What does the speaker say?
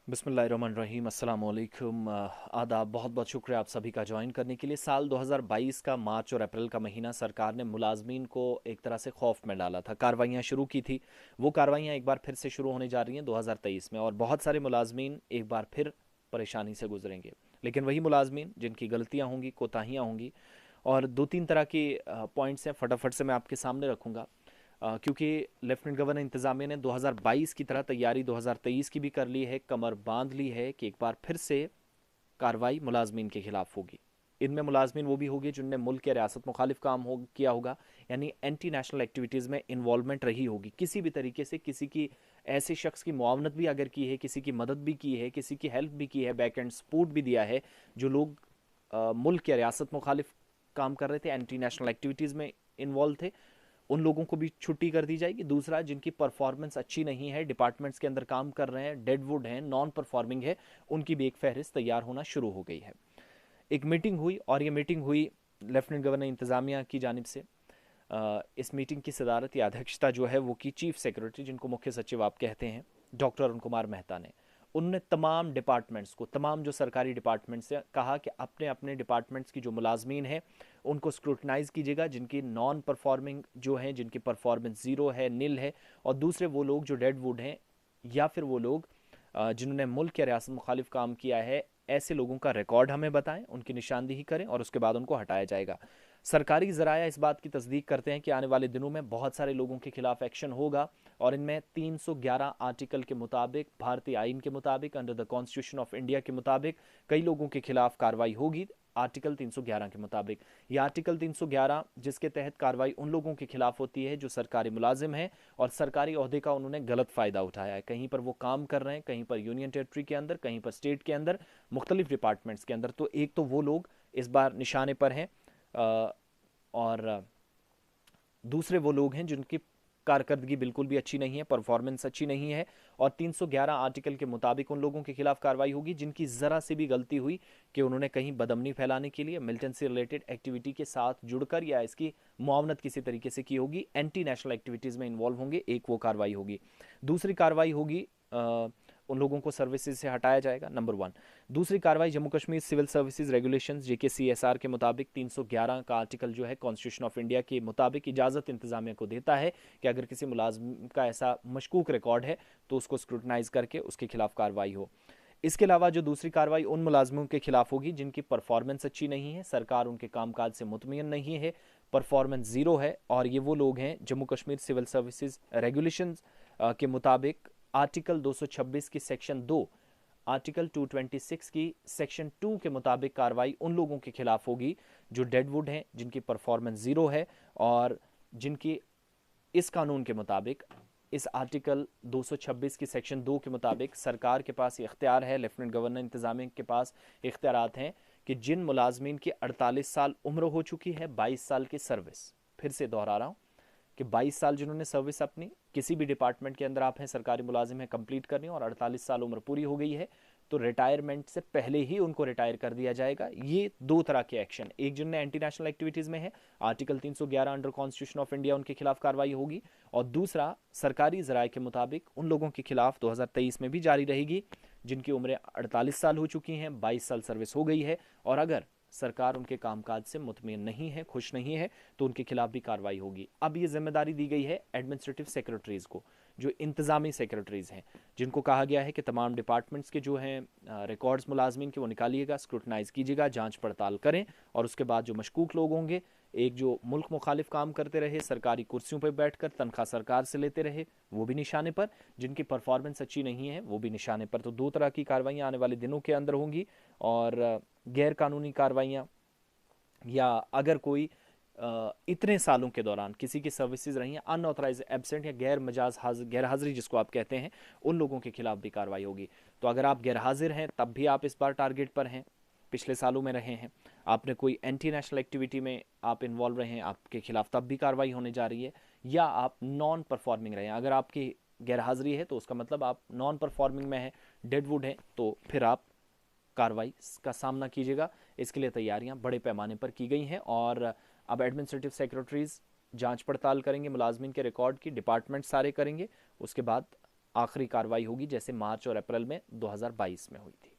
बिस्मिल्लाहिर्रहमानिर्रहीम अस्सलाम वालेकुम। आदाब। बहुत बहुत शुक्रिया आप सभी का ज्वाइन करने के लिए। साल 2022 का मार्च और अप्रैल का महीना सरकार ने मुलाजमीन को एक तरह से खौफ में डाला था, कार्रवाइयाँ शुरू की थी। वो कार्रवाइयाँ एक बार फिर से शुरू होने जा रही हैं 2023 में, और बहुत सारे मुलाजमीन एक बार फिर परेशानी से गुजरेंगे। लेकिन वही मुलाजमीन जिनकी गलतियाँ होंगी, कोताहियाँ होंगी, और दो तीन तरह के पॉइंट्स हैं, फटाफट से मैं आपके सामने रखूँगा। क्योंकि लेफ्टिनेंट गवर्नर इंतजामिया ने 2022 की तरह तैयारी 2023 की भी कर ली है, कमर बांध ली है कि एक बार फिर से कार्रवाई मुलाजमीन के खिलाफ होगी। इनमें मुलाजमीन वो भी होगी जिनने मुल्क या रियासत मुखालिफ काम किया होगा, यानी एंटी नेशनल एक्टिविटीज़ में इन्वॉल्वमेंट रही होगी किसी भी तरीके से। किसी की ऐसे शख्स की मुआवनत भी अगर की है, किसी की मदद भी की है, किसी की हेल्प भी की है, बैक एंड सपोर्ट भी दिया है, जो लोग मुल्क या रियासत मुखालिफ काम कर रहे थे, एंटी नेशनल एक्टिविटीज़ में इन्वॉल्व थे, उन लोगों को भी छुट्टी कर दी जाएगी। दूसरा, जिनकी परफॉर्मेंस अच्छी नहीं है, डिपार्टमेंट्स के अंदर काम कर रहे हैं, डेडवुड हैं, नॉन परफॉर्मिंग है, उनकी भी एक फहरिस्त तैयार होना शुरू हो गई है। एक मीटिंग हुई, और ये मीटिंग हुई लेफ्टिनेंट गवर्नर इंतजामिया की जानिब से। इस मीटिंग की सदारत या अध्यक्षता जो है वो की चीफ सेक्रेटरी, जिनको मुख्य सचिव आप कहते हैं, डॉक्टर अरुण कुमार मेहता ने। उनने तमाम डिपार्टमेंट्स को, तमाम जो सरकारी डिपार्टमेंट्स से कहा कि अपने अपने डिपार्टमेंट्स की जो मुलाजमीन हैं उनको स्क्रूटनाइज कीजिएगा, जिनकी नॉन परफॉर्मिंग जो हैं, जिनकी परफॉर्मेंस ज़ीरो है, नील है, और दूसरे वो लोग जो डेड वुड हैं, या फिर वो लोग जिन्होंने मुल्क या रियासत मुखालिफ काम किया है, ऐसे लोगों का रिकॉर्ड हमें बताएं, उनकी निशानदेही करें, और उसके बाद उनको हटाया जाएगा। सरकारी ज़राया इस बात की तस्दीक करते हैं कि आने वाले दिनों में बहुत सारे लोगों के खिलाफ एक्शन होगा, और इनमें 311 आर्टिकल के मुताबिक, भारतीय आइन के मुताबिक, under the constitution of India के मुताबिक कई लोगों के खिलाफ कार्रवाई होगी। आर्टिकल 311 के मुताबिक, यह आर्टिकल 311 जिसके तहत कार्रवाई उन लोगों के खिलाफ होती है जो सरकारी मुलाजिम हैं और सरकारी ओहदे का उन्होंने गलत फ़ायदा उठाया है। कहीं पर वो काम कर रहे हैं, कहीं पर यूनियन टेरिटरी के अंदर, कहीं पर स्टेट के अंदर, मुख्तलिफ डिपार्टमेंट्स के अंदर। तो एक तो वो लोग इस बार निशाने पर हैं, और दूसरे वो लोग हैं जिनकी कारकर्दगी बिल्कुल भी अच्छी नहीं है, परफॉर्मेंस अच्छी नहीं है। और 311 आर्टिकल के मुताबिक उन लोगों के खिलाफ कार्रवाई होगी जिनकी ज़रा सी भी गलती हुई कि उन्होंने कहीं बदमनी फैलाने के लिए मिलिटेंट से रिलेटेड एक्टिविटी के साथ जुड़कर या इसकी मुआवनत किसी तरीके से की होगी, एंटी नेशनल एक्टिविटीज़ में इन्वॉल्व होंगे, एक वो कार्रवाई होगी। दूसरी कार्रवाई होगी, उन लोगों को सर्विसेज से हटाया जाएगा, नंबर वन। दूसरी कार्रवाई, Jammu Kashmir civil services regulations JKCSR के मुताबिक 311 का आर्टिकल जो है कॉन्स्टिट्यूशन ऑफ इंडिया के मुताबिक इजाज़त इंतजामिया को देता है कि अगर किसी मुलाजिम का ऐसा मशकूक रिकॉर्ड है तो उसको स्क्रूटनाइज करके उसके खिलाफ कार्रवाई हो। इसके अलावा जो दूसरी कार्रवाई उन मुलाजमों के खिलाफ होगी जिनकी परफॉर्मेंस अच्छी नहीं है, सरकार उनके कामकाज से मुतमिन नहीं है, परफॉर्मेंस ज़ीरो है, और ये वो लोग हैं Jammu Kashmir civil services regulations के मुताबिक आर्टिकल 226 की सेक्शन 2, आर्टिकल 226 की सेक्शन 2 के मुताबिक कार्रवाई उन लोगों के खिलाफ होगी जो डेडवुड हैं, जिनकी परफॉर्मेंस ज़ीरो है, और जिनकी इस कानून के मुताबिक, इस आर्टिकल 226 की सेक्शन 2 के मुताबिक सरकार के पास इख्तियार है, लेफ्टिनेंट गवर्नर इंतजामिया के पास इख्तियारात हैं कि जिन मुलाजमीन की 48 साल उम्र हो चुकी है, 22 साल की सर्विस, फिर से दोहरा रहा हूँ कि 22 साल जिन्होंने सर्विस अपनी किसी भी डिपार्टमेंट के अंदर आप हैं, सरकारी मुलाजिम हैं, कंप्लीट करनी, और 48 साल उम्र पूरी हो गई है, तो रिटायरमेंट से पहले ही उनको रिटायर कर दिया जाएगा। ये दो तरह के एक्शन, एक जिनने एंटी नेशनल एक्टिविटीज़ में है, article 311 under constitution of India, उनके खिलाफ कार्रवाई होगी। और दूसरा, सरकारी ज़राए के मुताबिक उन लोगों के खिलाफ 2023 में भी जारी रहेगी जिनकी उम्रें 48 साल हो चुकी हैं, 22 साल सर्विस हो गई है, और अगर सरकार उनके कामकाज से मुतमिन नहीं है, खुश नहीं है, तो उनके खिलाफ भी कार्रवाई होगी। अब ये जिम्मेदारी दी गई है एडमिनिस्ट्रेटिव सेक्रेटरीज को, जो इंतजामी सेक्रेटरीज हैं, जिनको कहा गया है कि तमाम डिपार्टमेंट्स के जो हैं रिकॉर्ड्स मुलाजमीन के वो निकालिएगा, स्क्रूटनाइज कीजिएगा, जांच पड़ताल करें, और उसके बाद जो मशकूक लोग होंगे, एक जो मुल्क मुखालिफ काम करते रहे, सरकारी कुर्सियों पर बैठकर तनख्वाह सरकार से लेते रहे, वो भी निशाने पर, जिनकी परफॉर्मेंस अच्छी नहीं है वो भी निशाने पर। तो दो तरह की कार्रवाइयाँ आने वाले दिनों के अंदर होंगी। और गैर कानूनी कार्रवाइयाँ, या अगर कोई इतने सालों के दौरान किसी की सर्विसेज रही हैं, अनऑथराइज एब्सेंट या गैर हाजिरी जिसको आप कहते हैं, उन लोगों के खिलाफ भी कार्रवाई होगी। तो अगर आप गैर हाजिर हैं तब भी आप इस बार टारगेट पर हैं, पिछले सालों में रहे हैं, आपने कोई एंटी नेशनल एक्टिविटी में आप इन्वॉल्व रहे हैं, आपके खिलाफ तब भी कार्रवाई होने जा रही है। या आप नॉन परफॉर्मिंग रहे हैं, अगर आपकी गैर हाजिरी है तो उसका मतलब आप नॉन परफॉर्मिंग में हैं, डेडवुड हैं, तो फिर आप कार्रवाई का सामना कीजिएगा। इसके लिए तैयारियां बड़े पैमाने पर की गई हैं, और अब एडमिनिस्ट्रेटिव सेक्रेटरीज जांच पड़ताल करेंगे मुलाजमीन के रिकॉर्ड की, डिपार्टमेंट सारे करेंगे, उसके बाद आखिरी कार्रवाई होगी, जैसे मार्च और अप्रैल में 2022 में हुई थी।